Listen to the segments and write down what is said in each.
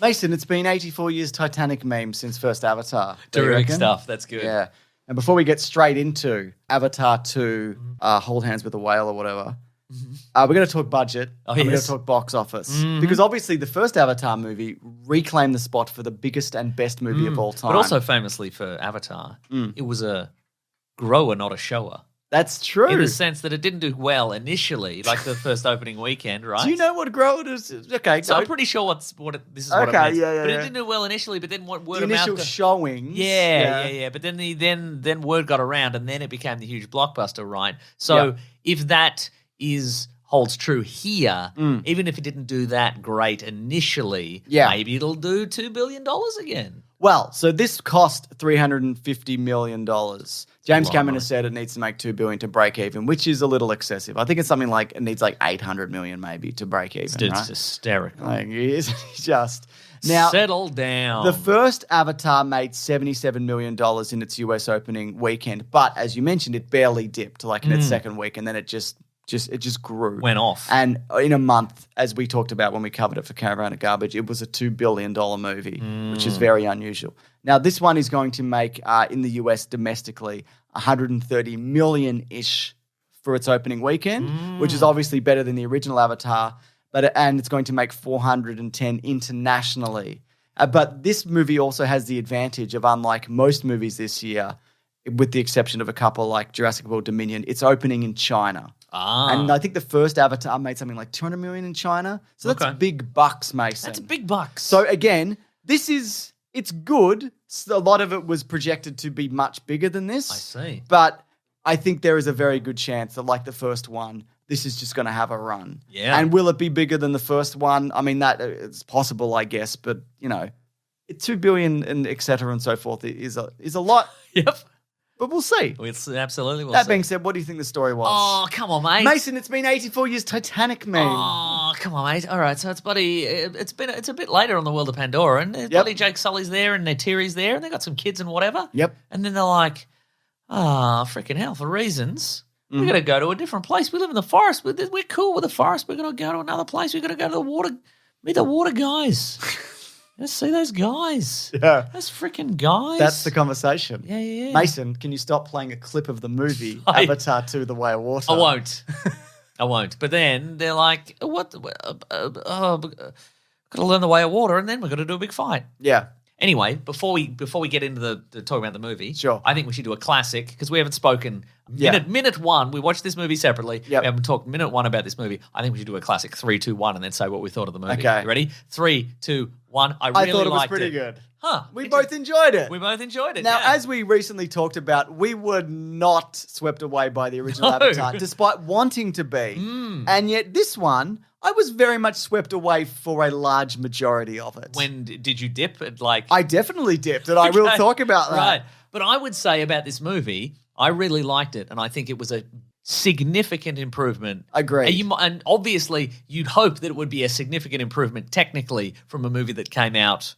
Mason, it's been 84 years Titanic meme since first Avatar. Terrific stuff. That's good. Yeah. And before we get straight into Avatar 2, Hold Hands with a Whale or whatever, we're going to talk budget. Oh, and we're going yes. to talk box office. Because obviously the first Avatar movie reclaimed the spot for the biggest and best movie of all time. But also famously for Avatar, it was a grower, not a shower. That's true. In the sense that it didn't do well initially, like the first opening weekend, right? Do you know what grow it is? Okay, So go. I'm pretty sure this is what it means. Yeah, but yeah. it didn't do well initially, but then what word The of mouth initial got- showings. Yeah. But then word got around, and then it became the huge blockbuster, right? So if that holds true here, even if it didn't do that great initially, maybe it'll do $2 billion again. Well, so this cost $350 million. James Cameron has said it needs to make $2 billion to break even, which is a little excessive. I think it's something like it needs like $800 million maybe to break even. It's right? hysterical. Like, it's just now. Settle down. The first Avatar made $77 million in its US opening weekend, but as you mentioned, it barely dipped like in its second week, and then it just grew. Went off. And in a month, as we talked about when we covered it for Caravan of Garbage, it was a $2 billion movie, which is very unusual. Now, this one is going to make, in the US domestically, $130 million-ish for its opening weekend, which is obviously better than the original Avatar, and it's going to make $410 internationally. But this movie also has the advantage of, unlike most movies this year, with the exception of a couple like Jurassic World Dominion, it's opening in China. And I think the first Avatar made something like $200 million in China. So that's big bucks, Mason. That's big bucks. So again, it's good. So a lot of it was projected to be much bigger than this. I see. But I think there is a very good chance that, like the first one, this is just going to have a run. Yeah. And will it be bigger than the first one? I mean, that it's possible, I guess. But, $2 billion and et cetera and so forth is a lot. Yep. But we'll see. Absolutely we'll That see. being said, what do you think the story was? Oh, come on, mate. Mason, it's been 84 years Titanic, mate. Oh, come on, mate. All right, so it's a bit later on the world of Pandora, and bloody Jake Sully's there, and Neytiri's there, and they got some kids and whatever. Yep. And then they're like, freaking hell, for reasons, we got to go to a different place. We live in the forest. We're cool with the forest. We're going to go to another place. We're going to go to the water, meet the water guys. Let's see those guys. Yeah. Those freaking guys. That's the conversation. Yeah. Mason, can you stop playing a clip of the movie Avatar 2 The Way of Water? I won't. I won't. But then they're like, what? Got to learn the way of water, and then we're going to do a big fight. Yeah. Anyway, before we get into the talk about the movie, Sure. I think we should do a classic because we haven't spoken Yeah. minute one. We watched this movie separately. Yep. We haven't talked minute one about this movie. I think we should do a classic 3, 2, 1, and then say what we thought of the movie. Okay. You ready? 3, 2, 1. I I really thought it was liked pretty good. Huh? We both enjoyed it. We both enjoyed it. Now, yeah. as we recently talked about, we were not swept away by the original No. Avatar, despite wanting to be. And yet this one, I was very much swept away for a large majority of it. When did you dip at like? I definitely dipped, and I will Okay. talk about that. Right. But I would say about this movie, I really liked it, and I think it was a significant improvement. Agreed. And obviously, you'd hope that it would be a significant improvement technically from a movie that came out,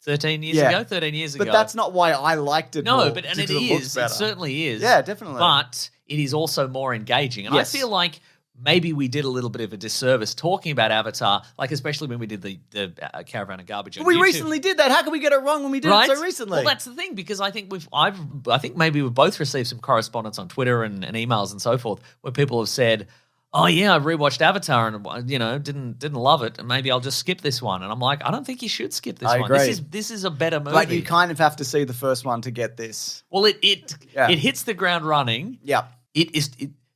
13 years ago? 13 years ago. But that's not why I liked it No, more, but and just it 'cause looks is. It better. certainly is. Yeah, definitely. But it is also more engaging. And Yes. I feel like maybe we did a little bit of a disservice talking about Avatar, like especially when we did the Caravan of Garbage on We YouTube. recently did that. How can we get it wrong when we did Right? it so recently? Well, that's the thing because I think I think maybe we've both received some correspondence on Twitter and emails and so forth where people have said, "Oh yeah, I've rewatched Avatar and didn't love it, and maybe I'll just skip this one." And I'm like, I don't think you should skip this I one. agree. This is a better movie. But you kind of have to see the first one to get this. Well, it Yeah. hits the ground running. Yeah.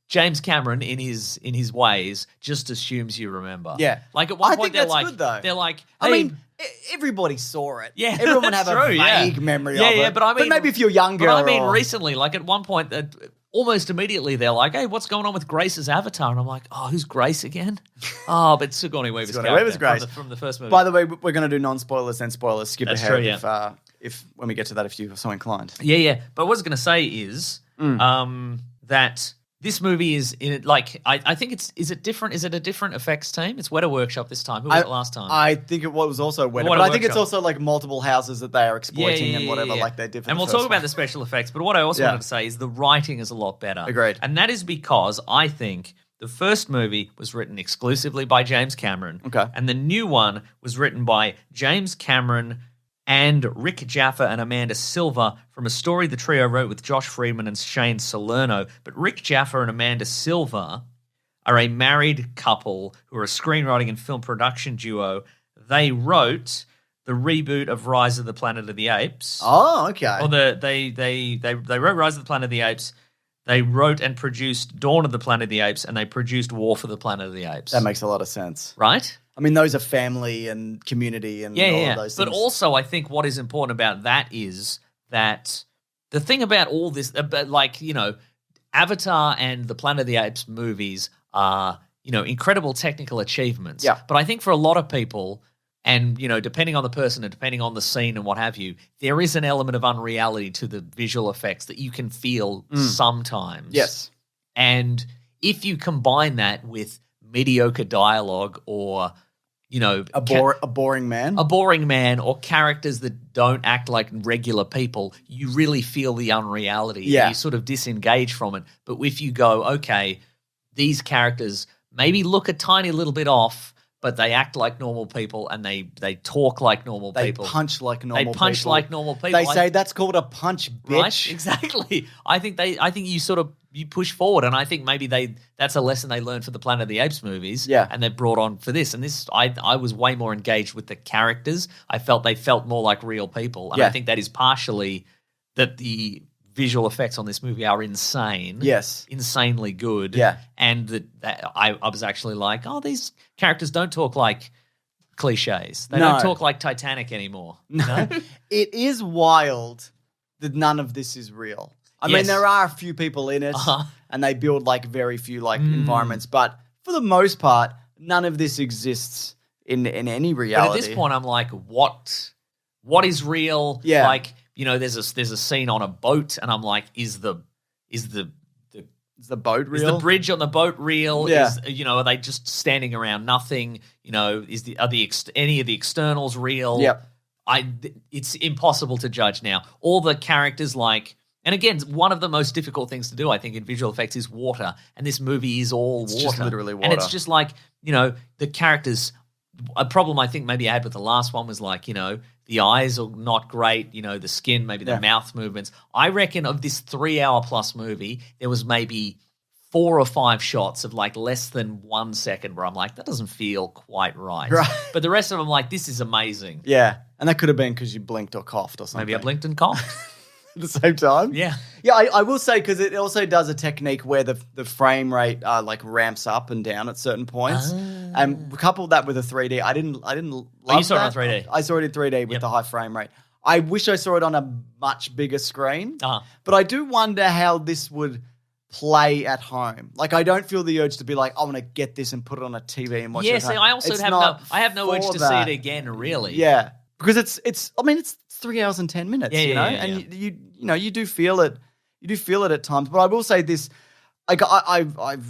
James Cameron in his ways just assumes you remember. Yeah. Like at one I point think they're that's like good, though. they're like, I hey, mean, everybody saw it. Yeah, Everyone would that's have a true, yeah. vague memory Yeah, of yeah, it. but I mean- maybe if you're younger. But I mean, or- recently, like at one point, almost immediately, they're like, "Hey, what's going on with Grace's avatar?" And I'm like, "Oh, who's Grace again?" Oh, but Sigourney Weaver's Sigourney Weaver's character Grace. from the first movie. By the way, we're going to do non-spoilers and spoilers. Skip That's ahead true, yeah. if when we get to that, if you're so inclined. Yeah. But what I was going to say is that this movie is in it. Like, I think is it different? Is it a different effects team? It's Weta Workshop this time. Who was it last time? I think it was also Weta, Weta but I think it's Workshop. also like multiple houses that they are exploiting and whatever, like they did for And the we'll first talk about one. the special effects, but what I also Yeah. wanted to say is the writing is a lot better. Agreed. And that is because I think The first movie was written exclusively by James Cameron. Okay. And the new one was written by James Cameron and Rick Jaffa and Amanda Silver from a story the trio wrote with Josh Friedman and Shane Salerno. But Rick Jaffa and Amanda Silver are a married couple who are a screenwriting and film production duo. They wrote the reboot of Rise of the Planet of the Apes. Oh, okay. Or they wrote Rise of the Planet of the Apes. They wrote and produced Dawn of the Planet of the Apes, and they produced War for the Planet of the Apes. That makes a lot of sense. Right? I mean, those are family and community and all of those things. But also, I think what is important about that is that the thing about all this, like, you know, Avatar and the Planet of the Apes movies are, you know, incredible technical achievements. Yeah. But I think for a lot of people, and, you know, depending on the person and depending on the scene and what have you, there is an element of unreality to the visual effects that you can feel sometimes. Yes. And if you combine that with mediocre dialogue or, you know, A boring man. a boring man or characters that don't act like regular people, you really feel the unreality. Yeah. And you sort of disengage from it. But if you go, okay, these characters maybe look a tiny little bit off, but they act like normal people and they talk like normal They people. punch like normal people. They punch like normal people. They say that's called a punch, bitch. Right? Exactly. I think you sort of you push forward, and I think maybe that's a lesson they learned for the Planet of the Apes movies. Yeah. And they brought on for this. And this I was way more engaged with the characters. I felt they felt more like real people. And I think that is partially that the visual effects on this movie are insane. Yes. Insanely good. Yeah. And that I was actually like, oh, these characters don't talk like cliches. They don't talk like Titanic anymore. You know? It is wild that none of this is real. I mean, there are a few people in it, and they build like very few like environments, but for the most part, none of this exists in any reality. But at this point, I'm like, what is real? Yeah. Like, you know, there's a scene on a boat, and I'm like, is the Is the boat real? Is the bridge on the boat real? Yeah. You know, are they just standing around nothing? You know, are any of the externals real? Yep. It's impossible to judge now. All the characters, like, and again, one of the most difficult things to do, I think, in visual effects is water, and this movie is all water. It's just literally water. And it's just like, you know, the characters. A problem I think maybe I had with the last one was like, you know, the eyes are not great, you know, the skin, maybe the mouth movements. I reckon of this 3-hour plus movie, there was maybe 4 or 5 shots of like less than 1 second where I'm like, that doesn't feel quite right. But the rest of them, I'm like, this is amazing. Yeah. And that could have been because you blinked or coughed or something. Maybe I blinked and coughed. At the same time? Yeah. Yeah, I will say, because it also does a technique where the frame rate like ramps up and down at certain points. And couple that with a 3D. I didn't love you saw that. it on 3D? I saw it in 3D with the high frame rate. I wish I saw it on a much bigger screen. But I do wonder how this would play at home. Like, I don't feel the urge to be like, I want to get this and put it on a TV and watch it at home. See, I also have no urge to see it again, really. Yeah. Because it's 3 hours and 10 minutes, you know? And you know, you do feel it. You do feel it at times. But I will say this, I've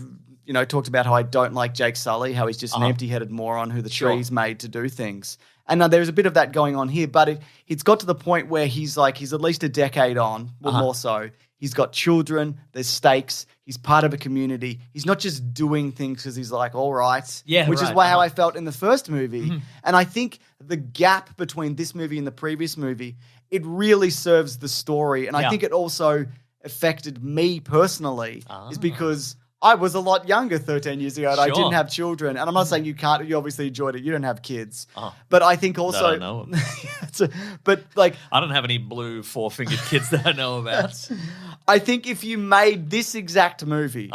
you know, talked about how I don't like Jake Sully, how he's just an empty-headed moron who the tree's made to do things. And there's a bit of that going on here, but it's got to the point where he's at least a decade on, more so. He's got children, there's stakes, he's part of a community. He's not just doing things because he's like, all right. Which is how I felt in the first movie. And I think the gap between this movie and the previous movie, it really serves the story. And I think it also affected me personally, is because I was a lot younger 13 years ago and I didn't have children. And I'm not saying you obviously enjoyed it. You don't have kids. But I think also... I don't know them. But like... I don't have any blue 4-fingered kids that I know about. I think if you made this exact movie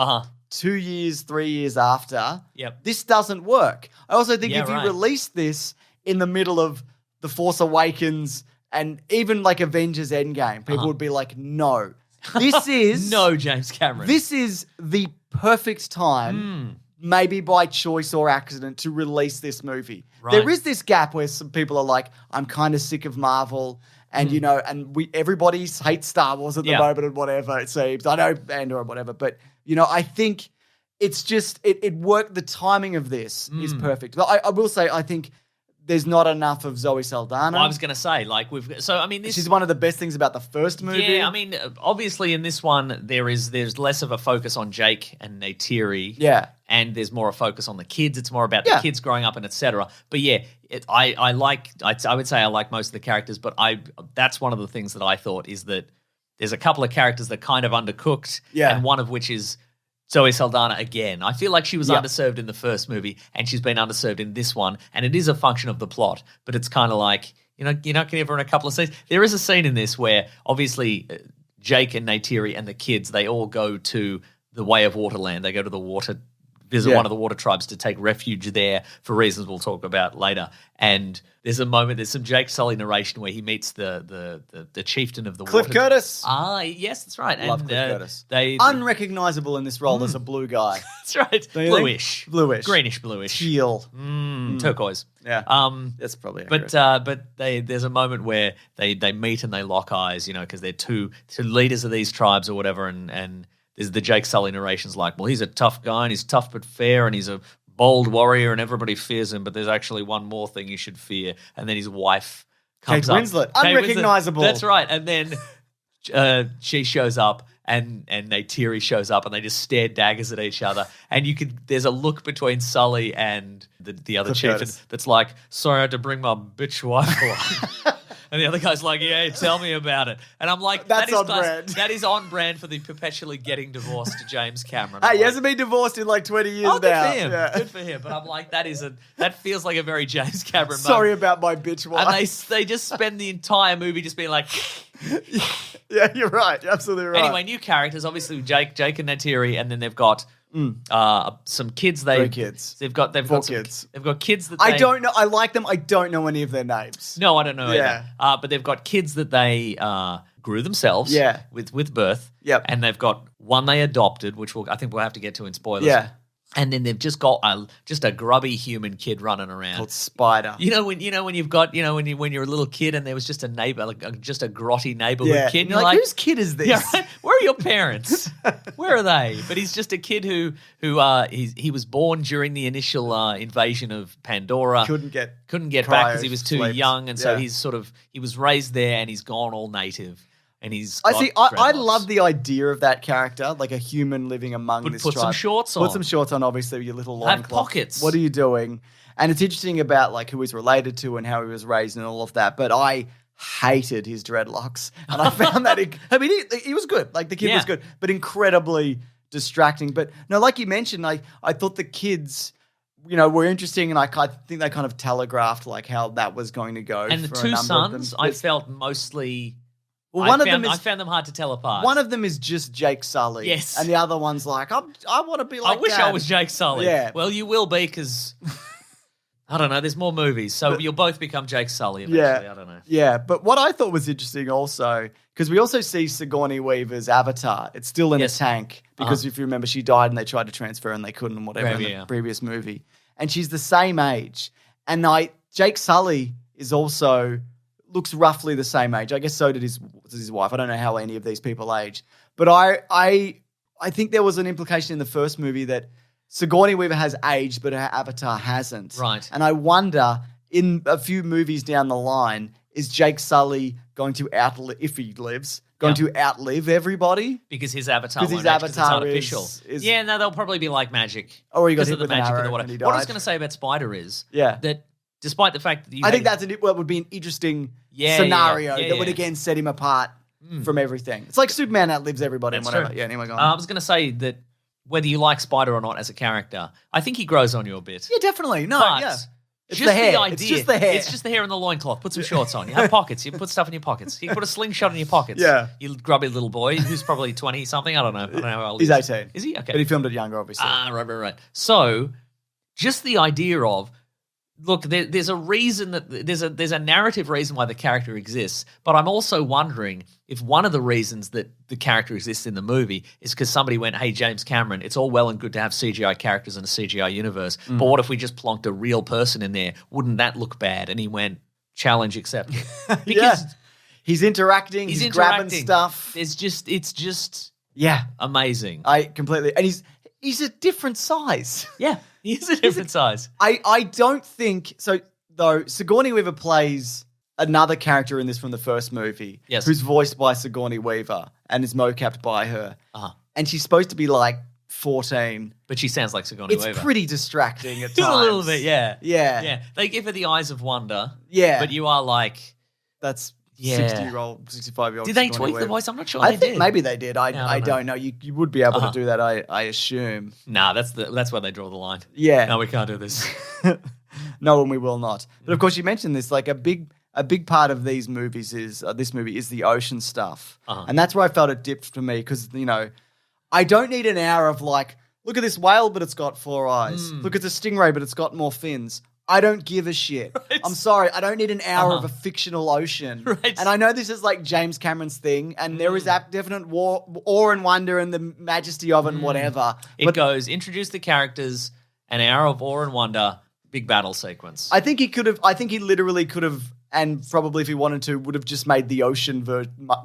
2 years, 3 years after, this doesn't work. I also think if you release this in the middle of The Force Awakens and even like Avengers Endgame, people would be like, no. This is... No, James Cameron. This is the perfect time, maybe by choice or accident, to release this movie. Right. There is this gap where some people are like, I'm kind of sick of Marvel, and you know, and everybody hates Star Wars at the moment and whatever it seems. I know Pandora or whatever, but you know, I think it's just it worked. The timing of this is perfect. But I will say, I think there's not enough of Zoe Saldana. Well, I was going to say, like, she's one of the best things about the first movie. Yeah, I mean, obviously in this one, there's less of a focus on Jake and Neytiri. Yeah. and there's more a focus on the kids. It's more about the kids growing up and etc. But yeah, I would say I like most of the characters, but that's one of the things that I thought is that there's a couple of characters that kind of undercooked, and one of which is Zoe Saldana again. I feel like she was underserved in the first movie, and she's been underserved in this one, and it is a function of the plot, but it's kind of like, you're not going to give her in a couple of scenes. There is a scene in this where obviously Jake and Neytiri and the kids, they all go to the Way of Waterland. They go to the water, visit one of the water tribes to take refuge there for reasons we'll talk about later. And there's some Jake Sully narration where he meets the chieftain of the Cliff water. Curtis. Ah, yes, that's right. Love and, Cliff Curtis. They unrecognizable in this role as a blue guy. That's right. Bluish. Greenish bluish. Teal. Turquoise. Yeah. That's probably accurate. But there's a moment where they meet and they lock eyes, because they're two leaders of these tribes or whatever, and there's the Jake Sully narrations like, well, he's a tough guy and he's tough but fair and he's a bold warrior and everybody fears him, but there's actually one more thing you should fear. And then his wife comes Kate Winslet. Unrecognizable. That's right. And then she shows up and Neytiri shows up and they just stare daggers at each other. And there's a look between Sully and the other chieftain that's like, sorry, I had to bring my bitch wife along. And the other guy's like, yeah, tell me about it. And I'm like, that's on brand. That is on brand for the perpetually getting divorced to James Cameron. Hey, he hasn't been divorced in like 20 years now. Good for him. Yeah. Good for him. But I'm like, that feels like a very James Cameron Sorry moment. about my bitch wife. And they just spend the entire movie just being like... Yeah, you're right. You're absolutely right. Anyway, new characters. Obviously, Jake and Neytiri, and then they've got some kids. Three kids. They've got kids. They've got kids that I don't know. I like them. I don't know any of their names. No, I don't know either. But they've got kids that they grew themselves. Yeah. With birth. Yep. And they've got one they adopted, which I think we'll have to get to in spoilers. Yeah. And then they've just got a grubby human kid running around called Spider. When you've got when you're a little kid and there was just a neighbor, just a grotty neighborhood kid. And you're like, whose kid is this? Yeah, right? Where are your parents? Where are they? But he's just a kid who he was born during the initial invasion of Pandora. Couldn't get back because he was too young, and so he was raised there and he's gone all native. And I love the idea of that character, like a human living among this tribe. Put some shorts on. Put some shorts on, obviously, with your little loincloth. Have pockets. What are you doing? And it's interesting about like who he's related to and how he was raised and all of that. But I hated his dreadlocks. And I found that, he was good. Like the kid was good, but incredibly distracting. But no, like you mentioned, I thought the kids... were interesting, and I think they kind of telegraphed like how that was going to go. And the two sons, I felt mostly... Well, I found them hard to tell apart. One of them is just Jake Sully. Yes. And the other one's like, I want to be like I wish Dad. I was Jake Sully. Yeah. Well, you will be because, I don't know, there's more movies. So you'll both become Jake Sully eventually. I don't know. Yeah, but what I thought was interesting also, because we also see Sigourney Weaver's avatar. It's still in a tank because if you remember, she died and they tried to transfer and they couldn't and whatever in the previous movie. And she's the same age. And Jake Sully is also... looks roughly the same age. I guess so did his wife. I don't know how any of these people age. But I think there was an implication in the first movie that Sigourney Weaver has aged, but her avatar hasn't. Right. And I wonder, in a few movies down the line, is Jake Sully going to outlive, if he lives, to outlive everybody? Because his avatar won't age, 'cause it's artificial. Is they'll probably be like magic. Or he got hit of the with an magic arrow of the water. and he What I was died. going to say about Spider is Yeah. that despite the fact that I think that would be an interesting scenario that would again set him apart from everything. It's like Superman outlives everybody and whatever. True. Yeah, anyway, go on. I was going to say that whether you like Spider or not as a character, I think he grows on you a bit. Yeah, definitely. No, But yeah. It's just the hair. idea. It's just the hair. It's just the hair and the loincloth. Put some shorts on. You have pockets. You can put stuff in your pockets. You can put a slingshot in your pockets. Yeah. You grubby little boy who's probably 20-something. I don't know how old He's he is. 18. Is he? Okay. But he filmed it younger, obviously. Right. So just the idea of, look, there's a reason that there's a narrative reason why the character exists, but I'm also wondering if one of the reasons that the character exists in the movie is because somebody went, hey, James Cameron, it's all well and good to have CGI characters in a CGI universe, but what if we just plonked a real person in there? Wouldn't that look bad? And he went, challenge accepted. Because he's interacting, he's grabbing stuff. It's just yeah, amazing. I completely, and he's a different size. Yeah, he is a different size. I don't think so. Though Sigourney Weaver plays another character in this from the first movie, yes, who's voiced by Sigourney Weaver and is mocapped by her, uh-huh. and she's supposed to be like 14. But she sounds like Sigourney It's Weaver. pretty distracting at Just times. a little bit, yeah. Yeah. Yeah. They give her the eyes of wonder. Yeah. But you are like, That's Yeah. 60-year-old, 65-year-old. did they Sigourney tweak the Weaver. voice? I'm not sure I they think did. maybe they did. I I don't know. You would be able to do that, I assume. Nah, that's where they draw the line. Yeah. No, we can't do this. No, and we will not. But of course, you mentioned this. Like a big part of these movies is this movie is the ocean stuff, and that's where I felt it dipped for me because I don't need an hour of like, look at this whale, but it's got 4 eyes. Look at the stingray, but it's got more fins. I don't give a shit. Right. I'm sorry. I don't need an hour of a fictional ocean. Right. And I know this is like James Cameron's thing, and there is that definite awe and wonder and the majesty of it and whatever. It goes, introduce the characters, an hour of awe and wonder, big battle sequence. I think he literally could have, and probably if he wanted to, would have just made the ocean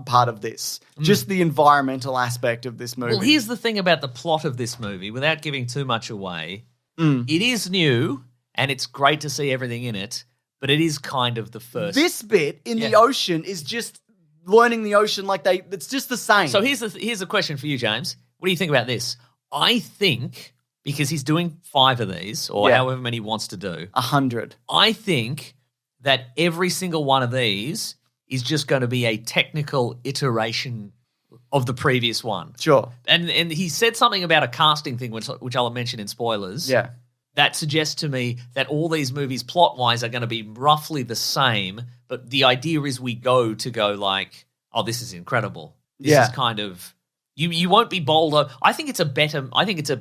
part of this. Just the environmental aspect of this movie. Well, here's the thing about the plot of this movie, without giving too much away. It is new, and it's great to see everything in it, but it is kind of the first. This bit in the ocean is just learning the ocean it's just the same. So here's the question for you, James. What do you think about this? I think, because he's doing 5 of these, or however many he wants to do. 100. I think that every single one of these is just going to be a technical iteration of the previous one. Sure. And he said something about a casting thing, which I'll mention in spoilers. Yeah. That suggests to me that all these movies plot-wise are going to be roughly the same, but the idea is we go like, oh, this is incredible. This is kind of you won't be bowled. I think it's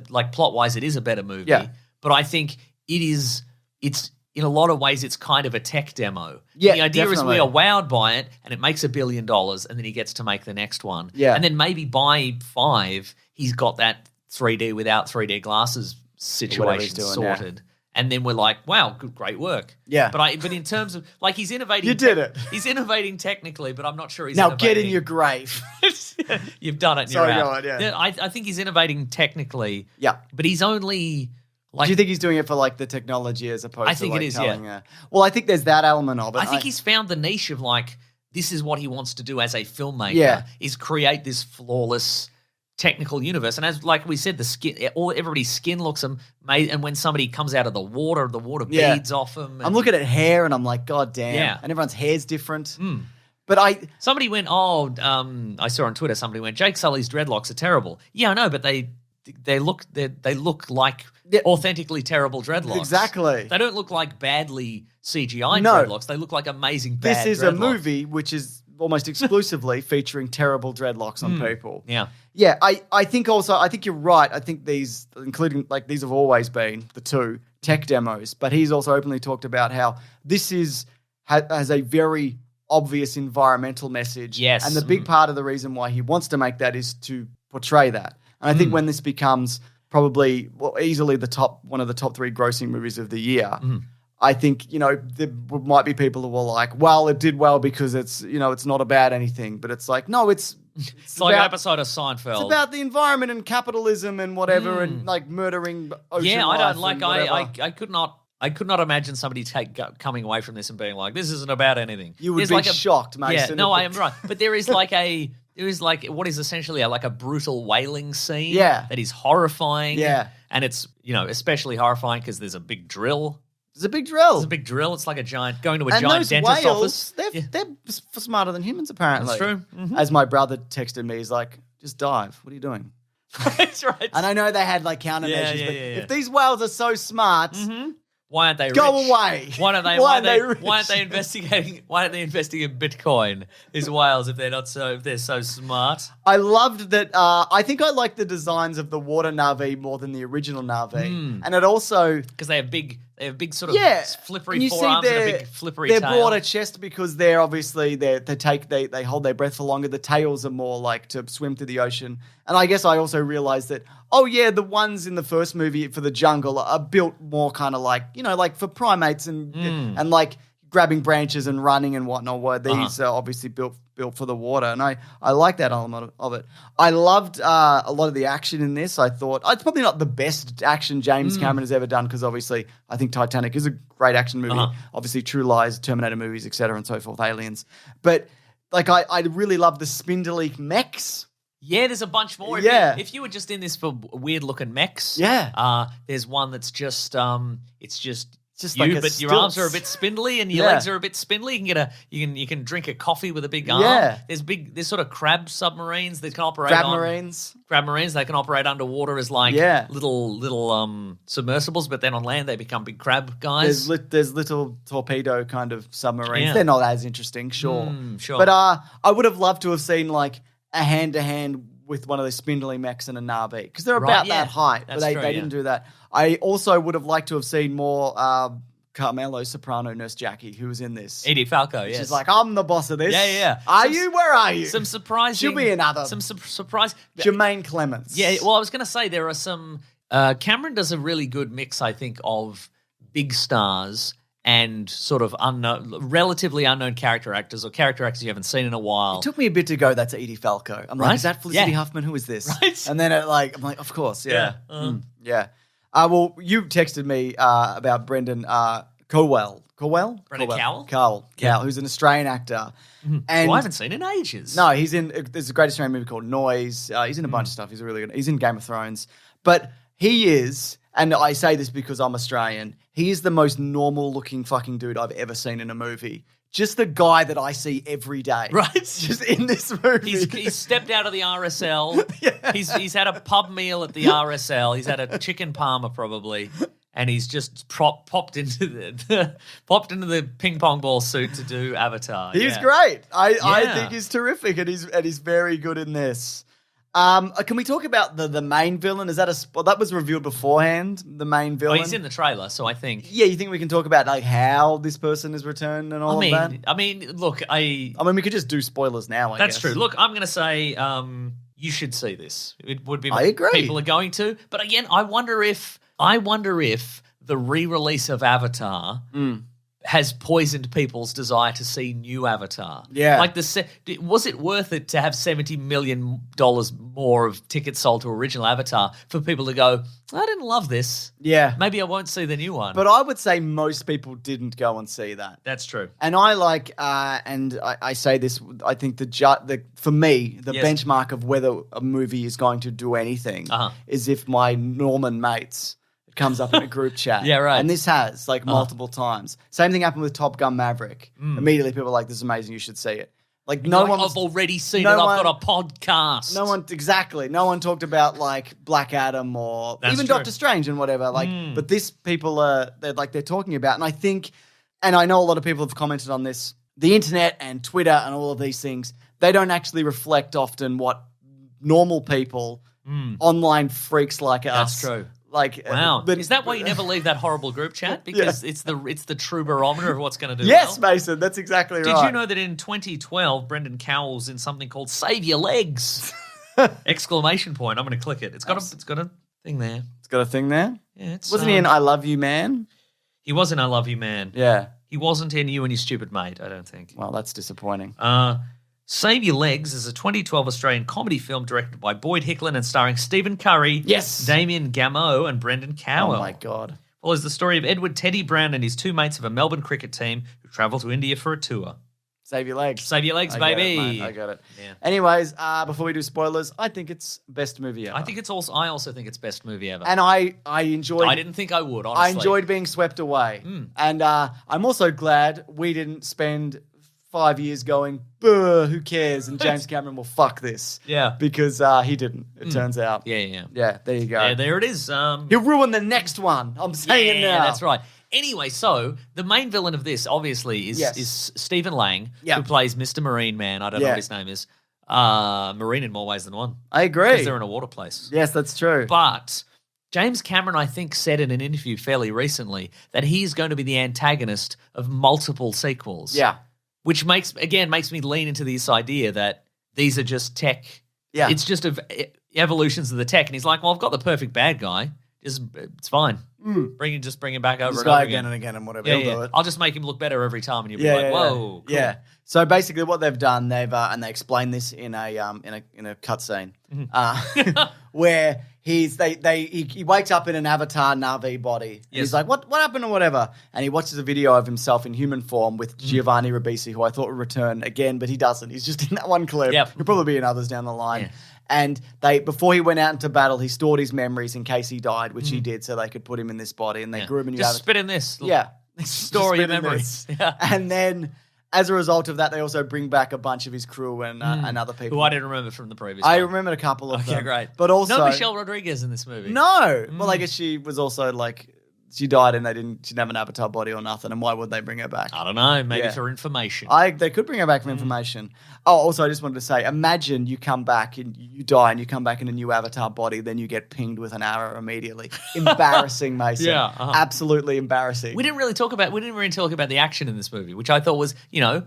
like plot-wise it is a better movie. Yeah. But I think it's in a lot of ways it's kind of a tech demo. Yeah, the idea definitely. is we are wowed by it and it makes $1 billion and then he gets to make the next one. Yeah. And then maybe by 5 he's got that 3D without 3D glasses situation doing, sorted. And then we're like, wow, great work. Yeah. But in terms of, like, he's innovating. You did it. He's innovating technically, but I'm not sure he's Now innovating. get in your grave. You've done it and Sorry, you're go out. on, yeah. I think he's innovating technically. Yeah. But he's only, like... Do you think he's doing it for like the technology as opposed I think to like it is, telling her? Well, I think there's that element of it. I think he's found the niche of, like, this is what he wants to do as a filmmaker. Yeah. Is create this flawless technical universe, and as like we said, the skin, everybody's skin looks amazing. And when somebody comes out of the water beads off them. I'm looking at hair, and I'm like, God damn! Yeah. And everyone's hair's different. But somebody went, I saw on Twitter somebody went, Jake Sully's dreadlocks are terrible. Yeah, I know, but they look like authentically terrible dreadlocks. Exactly. They don't look like badly CGI No. dreadlocks. They look like amazing bad this is dreadlocks. a movie which is almost exclusively featuring terrible dreadlocks on people. Yeah. Yeah, I think you're right. I think these, including like these have always been the 2 tech demos, but he's also openly talked about how this has a very obvious environmental message. Yes. And the big part of the reason why he wants to make that is to portray that. And I think when this becomes probably easily one of the top 3 grossing movies of the year, I think, there might be people who were like, well, it did well because it's not about anything. But it's like, no, it's like an episode of Seinfeld. It's about the environment and capitalism and whatever and like murdering ocean Yeah, I life don't like. and I could not imagine somebody coming away from this and being like, "This isn't about anything." You would There's be like shocked, Mason. Yeah, no, I am right. But there is like what is essentially like a brutal whaling scene. Yeah. that is horrifying. Yeah. and it's especially horrifying because there's a big drill. There's a big drill. There's a big drill. It's like a giant going to a and giant those dentist whales, office. they're smarter than humans, apparently. That's true. Mhm. As my brother texted me, he's like, just dive. What are you doing? That's right. And I know they had like countermeasures, but yeah. if these whales are so smart, Why aren't they go rich? away. Why aren't they? Why Why aren't they rich? aren't they investigating? Why aren't they investigating Bitcoin? These whales, if they're so smart. I loved that. I think I like the designs of the water Na'vi more than the original Na'vi, and it also Because they have big sort of and flippery you forearms see and a big flippery their tail. broader chest because they're obviously they hold their breath for longer. The tails are more like to swim through the ocean. And I guess I also realized that the ones in the first movie for the jungle are built more kind of like like for primates and like grabbing branches and running and whatnot. Where these are obviously built for the water, and I like that element of it. I loved a lot of the action in this. I thought it's probably not the best action James Cameron has ever done because obviously I think Titanic is a great action movie. Obviously, True Lies, Terminator movies, etc., and so forth, Aliens. But like I really love the spindly mechs. Yeah, there's a bunch more. Yeah. If you were just in this for weird looking mechs, there's one that's just it's just you, like a but your stilts. arms are a bit spindly and your legs are a bit spindly. You can you can drink a coffee with a big arm. Yeah. There's sort of crab submarines that can operate Crab marines. Crab marines, they can operate underwater as like little submersibles, but then on land they become big crab guys. There's little torpedo kind of submarines. Yeah. They're not as interesting, sure. Sure. But I would have loved to have seen like a hand-to-hand with one of those spindly mechs and a Navi because they're about that height, but they didn't do that. I also would have liked to have seen more Carmelo Soprano, Nurse Jackie, who was in this. Edie Falco, yes. She's like, I'm the boss of this. Yeah. Are you? Where are you? Some surprising... She'll be another. Some surprise... Jermaine Clements. Yeah, well, I was going to say there are some... Cameron does a really good mix, I think, of big stars and sort of relatively unknown character actors or character actors you haven't seen in a while. It took me a bit to go, that's Edie Falco. I'm like, is that Felicity Huffman? Who is this? Right. And then I'm like, of course, yeah. Well, you texted me about Brendan Cowell. Brendan Cowell? Cowell, who's an Australian actor. And I haven't seen in ages. No, there's a great Australian movie called Noise. He's in a bunch of stuff. He's really good. He's in Game of Thrones. But he is, and I say this because I'm Australian, he is the most normal looking fucking dude I've ever seen in a movie. Just the guy that I see every day. Right. Just in this movie. He's stepped out of the RSL. Yeah. He's had a pub meal at the RSL. He's had a chicken parma probably. And he's just popped into the ping pong ball suit to do Avatar. He's great. I think he's terrific, and he's very good in this. Can we talk about the main villain? Is that that was revealed beforehand? The main villain. He's in the trailer, so I think. Yeah, you think we can talk about like how this person is returned and all of that? I mean, look, we could just do spoilers now. That's true. Look, I'm going to say you should see this. It would be. I agree. People are going to, but again, I wonder if the re-release of Avatar has poisoned people's desire to see new Avatar. Yeah. Like was it worth it to have $70 million more of tickets sold to original Avatar for people to go, I didn't love this. Yeah. Maybe I won't see the new one. But I would say most people didn't go and see that. That's true. And I I say this, I think for me, the benchmark of whether a movie is going to do anything is if my Norman mates comes up in a group chat. Yeah, right. And this has, multiple times. Same thing happened with Top Gun Maverick. Immediately people are like, this is amazing, you should see it. Like, I've already seen it, I've got a podcast. No one talked about, Black Adam or even Doctor Strange and whatever. But this people they're talking about. And I think, and I know a lot of people have commented on this, the internet and Twitter and all of these things, they don't actually reflect often what normal people, online freaks like us. That's true. Wow. Is that why you never leave that horrible group chat? Because it's the true barometer of what's going to do Yes, well? Mason, that's exactly right. Did you know that in 2012, Brendan Cowell's in something called Save Your Legs! Exclamation point. I'm going to click it. It's got a thing there. It's got a thing there? Yeah. Wasn't he in I Love You, Man? He was in I Love You, Man. Yeah. He wasn't in You and Your Stupid Mate, I don't think. Well, that's disappointing. Save Your Legs is a 2012 Australian comedy film directed by Boyd Hicklin and starring Stephen Curry, Damien Gameau, and Brendan Cowell. Oh, my God. Follows the story of Edward Teddy Brown and his two mates of a Melbourne cricket team who travel to India for a tour. Save Your Legs. Save Your Legs, baby. I got it. Yeah. Anyways, before we do spoilers, I think it's best movie ever. I also think it's best movie ever. And I enjoyed... I didn't think I would, honestly. I enjoyed being swept away. And I'm also glad we didn't spend 5 years going, who cares? And James Cameron will fuck this. Yeah. Because he didn't, it turns out. Yeah. Yeah, there you go. Yeah, there it is. He'll ruin the next one. I'm saying it now. Yeah, that's right. Anyway, so the main villain of this, obviously, is Stephen Lang, who plays Mr. Marine Man. I don't know what his name is. Marine in more ways than one. I agree. Because they're in a water place. Yes, that's true. But James Cameron, I think, said in an interview fairly recently that he's going to be the antagonist of multiple sequels. Yeah. Which makes me lean into this idea that these are just tech. Yeah. It's just evolutions of the tech. And he's like, well, I've got the perfect bad guy. It's fine. Bring him back over Just and go over again and again and whatever. Yeah, He'll do it. I'll just make him look better every time, and you'll be like, "Whoa, cool." Yeah." So basically, what they've done, and they explain this in a cutscene, where he wakes up in an Avatar Na'vi body. And he's like, what happened or whatever? And he watches a video of himself in human form with Giovanni Ribisi, who I thought would return again, but he doesn't. He's just in that one clip. Yep. He'll probably be in others down the line. Yeah. And before he went out into battle, he stored his memories in case he died, which he did, so they could put him in this body, and they grew him in Just spit in this. Yeah. Store your memories. Yeah. And then, as a result of that, they also bring back a bunch of his crew and other people. Who I didn't remember from the previous I one. remembered a couple of them. Okay, great. But also... No Michelle Rodriguez in this movie. No. Well, I guess she was also like... She died and she didn't have an Avatar body or nothing, and why would they bring her back? I don't know. Maybe for information. They could bring her back for information. Oh, also, I just wanted to say, imagine you come back and you die and you come back in a new Avatar body, then you get pinged with an arrow immediately. Embarrassing, Mason. Yeah, Absolutely embarrassing. We didn't really talk about the action in this movie, which I thought was, Yeah.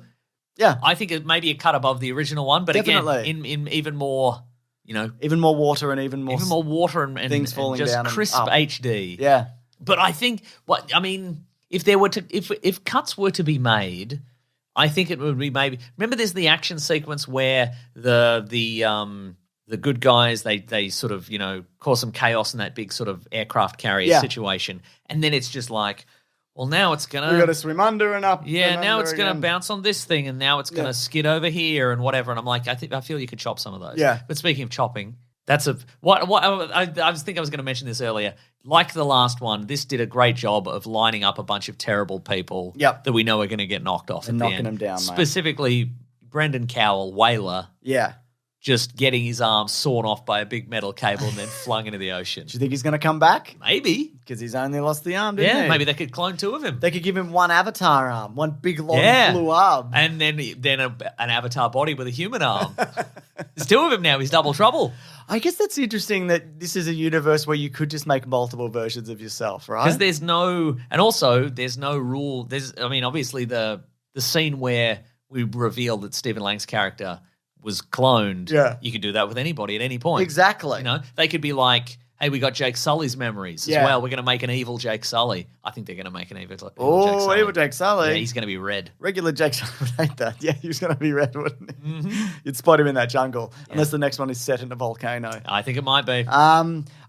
I think it may be a cut above the original one, but Definitely. again, in even more, even more water and even more water and things falling just down crisp and up. HD. Yeah. But I think if cuts were to be made, I think it would be maybe. Remember, there's the action sequence where the good guys they sort of cause some chaos in that big sort of aircraft carrier situation, and then it's just like, well, now it's gonna. We got to swim under and up. Yeah, and now under it's again. gonna bounce on this thing, and now it's gonna skid over here and whatever. And I'm like, I feel you could chop some of those. Yeah. But speaking of chopping, that's what I think I was going to mention this earlier. Like the last one, this did a great job of lining up a bunch of terrible people that we know are going to get knocked off And at the knocking end. them down, mate. Specifically, Brendan Cowell, Whaler, Yeah. just getting his arm sawn off by a big metal cable and then flung into the ocean. Do you think he's going to come back? Maybe. Because he's only lost the arm, didn't he? Maybe they could clone two of him. They could give him one Avatar arm, one big long blue arm. And then an Avatar body with a human arm. There's two of him now. He's double trouble. I guess that's interesting that this is a universe where you could just make multiple versions of yourself, right? Because there's no rule. Obviously the scene where we reveal that Stephen Lang's character was cloned. Yeah. You could do that with anybody at any point. Exactly. They could be like, hey, we got Jake Sully's memories as well. We're going to make an evil Jake Sully. I think they're going to make an evil Jake Sully. Evil Jake Sully. Yeah, he's going to be red. Regular Jake Sully would hate that. Yeah, he was going to be red, wouldn't he? Mm-hmm. You'd spot him in that jungle, unless the next one is set in a volcano. I think it might be.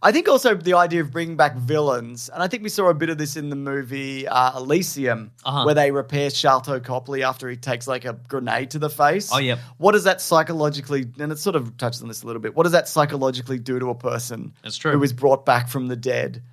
I think also the idea of bringing back villains, and I think we saw a bit of this in the movie Elysium, where they repair Sharlto Copley after he takes like a grenade to the face. Oh, yep. What does that psychologically, and it sort of touches on this a little bit, what does that psychologically do to a person That's true. who is brought back from the dead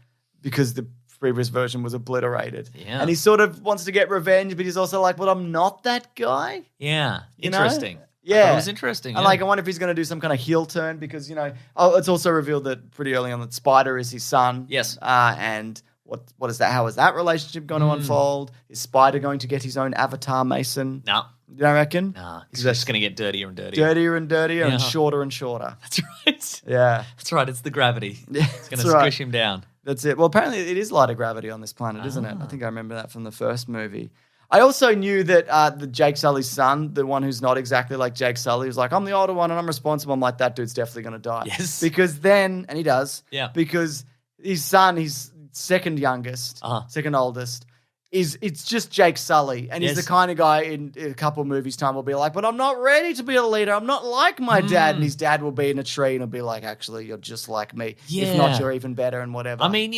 because the previous version was obliterated? Yeah. And he sort of wants to get revenge, but he's also like, well, I'm not that guy. Yeah. You know? Interesting. Yeah. I thought it was interesting. And I wonder if he's going to do some kind of heel turn because, it's also revealed that pretty early on that Spider is his son. Yes. And what is that? How is that relationship going to unfold? Is Spider going to get his own avatar, Mason? No. You don't reckon? No. It's just going to get dirtier and dirtier. Dirtier and dirtier and shorter and shorter. That's right. Yeah. That's right. It's the gravity. Yeah, It's going to squish him down. That's it. Well, apparently it is lighter gravity on this planet, isn't it? I think I remember that from the first movie. I also knew that the Jake Sully's son, the one who's not exactly like Jake Sully, was like, I'm the older one and I'm responsible. I'm like, that dude's definitely going to die. Yes. Because then, and he does, because his son, his second youngest, second oldest, it's just Jake Sully. And he's the kind of guy in a couple of movies' time will be like, but I'm not ready to be a leader. I'm not like my dad. And his dad will be in a tree and he'll be like, actually, you're just like me. If not, you're even better and whatever. I mean,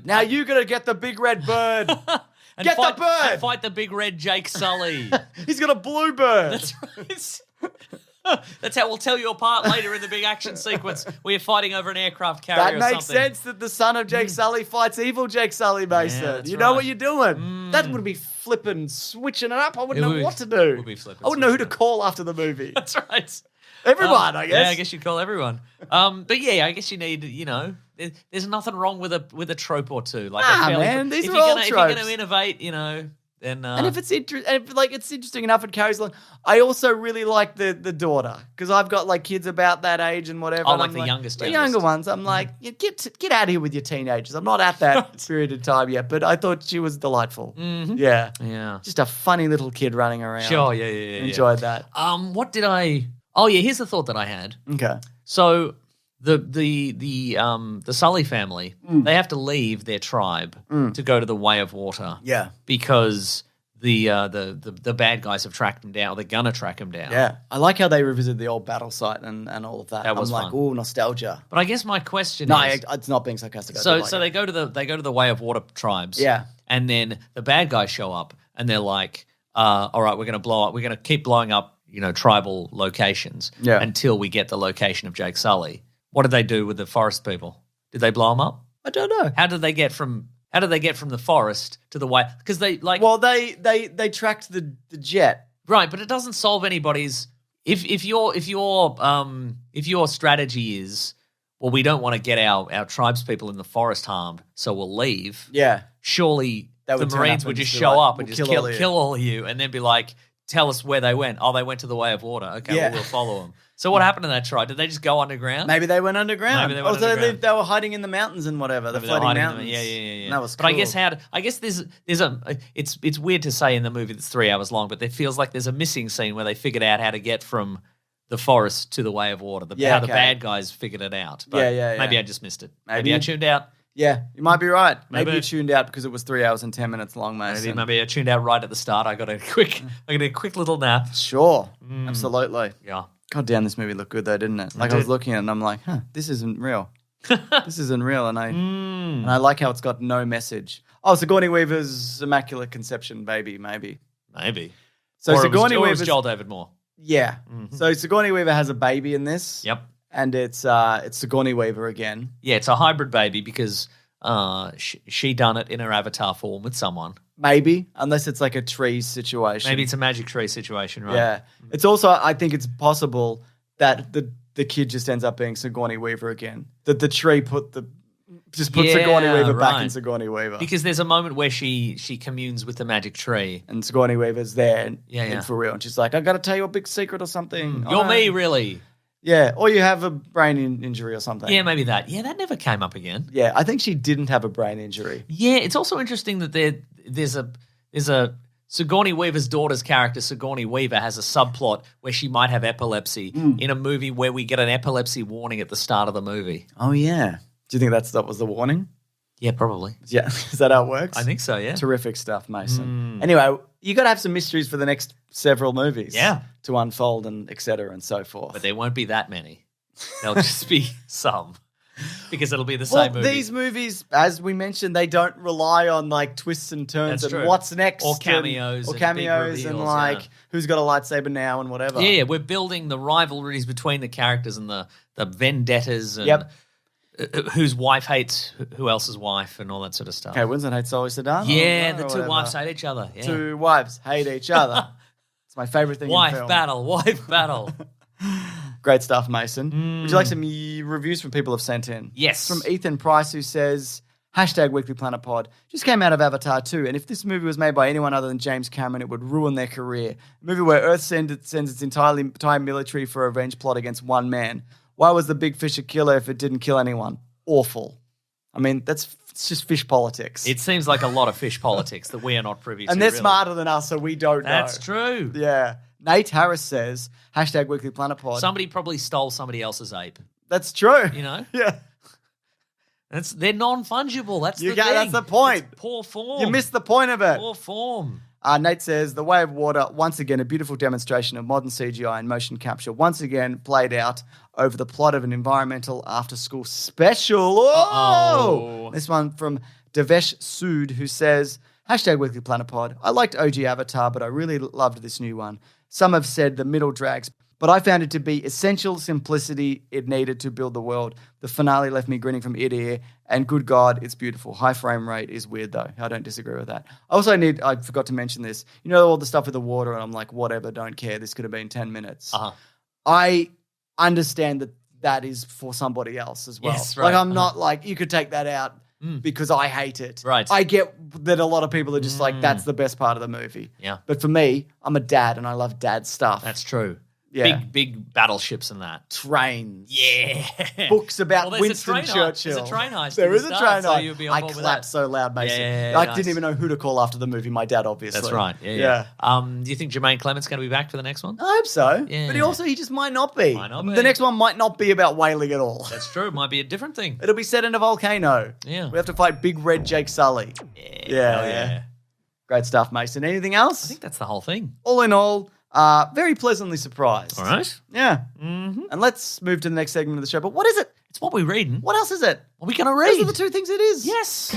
Now you got to get the big red bird. And Get the bird! And fight the big red Jake Sully. He's got a blue bird. That's right. That's how we'll tell you apart later in the big action sequence where you're fighting over an aircraft carrier That or makes something. sense that the son of Jake Sully fights evil Jake Sully, Mason. that's You know right. what you're doing. That would be flipping, switching it up. I wouldn't know what to do. would be flipping, I wouldn't know who to switching call after the movie. That's right. Everyone, I guess. Yeah, I guess you'd call everyone. But yeah, I guess you need, there's nothing wrong with a trope or two. Like, man, these if are you're all gonna, If you're going tropes. to innovate, then... And if it's it's interesting enough, it carries along. I also really like the daughter because I've got like kids about that age and whatever. Oh, and like I'm the youngest. the younger ones. I'm like, get out of here with your teenagers. I'm not at that period of time yet, but I thought she was delightful. Mm-hmm. Yeah, Yeah. just a funny little kid running around. Sure, yeah. Enjoyed that. What did I... Oh, yeah, here's the thought that I had. Okay. So the Sully family, they have to leave their tribe to go to the Way of Water. Yeah. Because the bad guys have tracked him down. Or they're gonna track him down. Yeah. I like how they revisited the old battle site and all of that. That was I'm like, fun. ooh, nostalgia. But I guess my question No, is, it's not being sarcastic. I so do like so it. they go to the Way of Water tribes. Yeah. And then the bad guys show up and they're like, all right, we're gonna keep blowing up, tribal locations until we get the location of Jake Sully. What did they do with the forest people? Did they blow them up? I don't know. How did they get from the forest to the way? Because they Well, they tracked the jet. right, but it doesn't solve anybody's. If your strategy is, well, we don't want to get our tribes people in the forest harmed, so we'll leave. Yeah. Surely That the would turn Marines up would and just be show like, up and we'll just kill all of you, and then be like, tell us where they went. Oh, they went to the Way of Water. Okay, Yeah. well, we'll follow them. So what happened to that tribe? Did they just go underground? Maybe they went underground. Maybe they went Also, underground. they were hiding in the mountains and whatever. The Maybe they were floating hiding in mountains. Yeah. That was But cool. I guess there's it's weird to say in the movie that's 3 hours long, but there feels like there's a missing scene where they figured out how to get from the forest to the Way of Water. How the bad guys figured it out. But Yeah. maybe I just missed it. Maybe. Maybe I tuned out. Yeah, you might be right. Maybe Maybe. you tuned out because it was 3 hours and 10 minutes long, Mason. Maybe I tuned out right at the start. I got a quick little nap. Sure, absolutely. Yeah. God damn, this movie looked good though, didn't it? Like I was looking at it and I'm like, this isn't real. This isn't real, and I like how it's got no message. Oh, Sigourney Weaver's Immaculate Conception baby, maybe. So or Sigourney it was Weaver's Joel David Moore. yeah. So Sigourney Weaver has a baby in this. Yep. And it's Sigourney Weaver again. Yeah, it's a hybrid baby because she done it in her avatar form with someone. Maybe, unless it's like a tree situation. Maybe it's a magic tree situation, right? Yeah. It's also, I think it's possible that the kid just ends up being Sigourney Weaver again. That the tree put Sigourney Weaver back in Sigourney Weaver. Because there's a moment where she communes with the magic tree. And Sigourney Weaver's there and for real. And she's like, I got to tell you a big secret or something. You're me, really. Yeah, or you have a brain injury or something. Yeah, maybe that. Yeah, that never came up again. Yeah, I think she didn't have a brain injury. Yeah, it's also interesting that there's a Sigourney Weaver's daughter's character, Sigourney Weaver, has a subplot where she might have epilepsy in a movie where we get an epilepsy warning at the start of the movie. Oh, yeah. Do you think that was the warning? Yeah, probably. Yeah, is that how it works? I think so, yeah. Terrific stuff, Mason. Anyway, you got to have some mysteries for the next several movies. Yeah. To unfold and et cetera and so forth. But there won't be that many. There'll just be some. Because it'll be the same movie. These movies, as we mentioned, they don't rely on like twists and turns That's and true. what's next. Or cameos. Or and cameos big and reveals, like yeah. who's got a lightsaber now and whatever. Yeah, we're building the rivalries between the characters and the vendettas and whose wife hates who else's wife and all that sort of stuff. Okay, Winston hates Zoe Saldana. Yeah, the two wives hate each other. Yeah. Two wives hate each other. It's my favorite thing in Wife film. battle. Great stuff, Mason. Would you like some reviews from people who've sent in? Yes. From Ethan Price, who says, #Weekly Planet Pod. Just came out of Avatar 2, and if this movie was made by anyone other than James Cameron, it would ruin their career. A movie where Earth sends its entire military for a revenge plot against one man. Why was the big fish a killer if it didn't kill anyone? Awful. I mean, it's just fish politics. It seems like a lot of fish politics that we are not privy to. And they're really. smarter than us, so we don't know. That's true. Yeah. Nate Harris says, #Weekly Planet Pod. Somebody probably stole somebody else's ape. That's true. You know? Yeah. They're non-fungible. That's the thing. That's the point. It's poor form. You missed the point of it. Poor form. Nate says, The Way of Water, once again, a beautiful demonstration of modern CGI and motion capture, once again played out over the plot of an environmental after-school special. Oh! This one from Devesh Sood, who says, #Weekly Planet Pod. I liked OG Avatar, but I really loved this new one. Some have said the middle drags, but I found it to be essential simplicity it needed to build the world. The finale left me grinning from ear to ear, and good God, it's beautiful. High frame rate is weird, though. I don't disagree with that. I forgot to mention this. You know, all the stuff with the water, and I'm like, whatever, don't care. This could have been 10 minutes. Uh-huh. I understand that is for somebody else as well. Yes, right. Like, I'm not like, you could take that out because I hate it. Right. I get that a lot of people are just like, that's the best part of the movie. Yeah. But for me, I'm a dad, and I love dad stuff. That's true. Yeah. Big battleships and that. Trains. Yeah. Books about Well, Winston Churchill. There's a train heist. There at is the a start, train so heist. you'll be on I board with clapped that. so loud, Mason. Yeah, I nice. didn't even know who to call after the movie. My dad, obviously. That's right. Yeah. Do you think Jermaine Clement's going to be back for the next one? I hope so. Yeah. But he just might not be. Might not be. The next one might not be about whaling at all. That's true. It might be a different thing. It'll be set in a volcano. Yeah. We have to fight Big Red Jake Sully. Yeah. Yeah. Great stuff, Mason. Anything else? I think that's the whole thing. All in all, very pleasantly surprised. All right. Yeah. Mm-hmm. And let's move to the next segment of the show. But what is it? It's what we're reading. What else is it? What are we going to read? Those are the two things it is. Yes.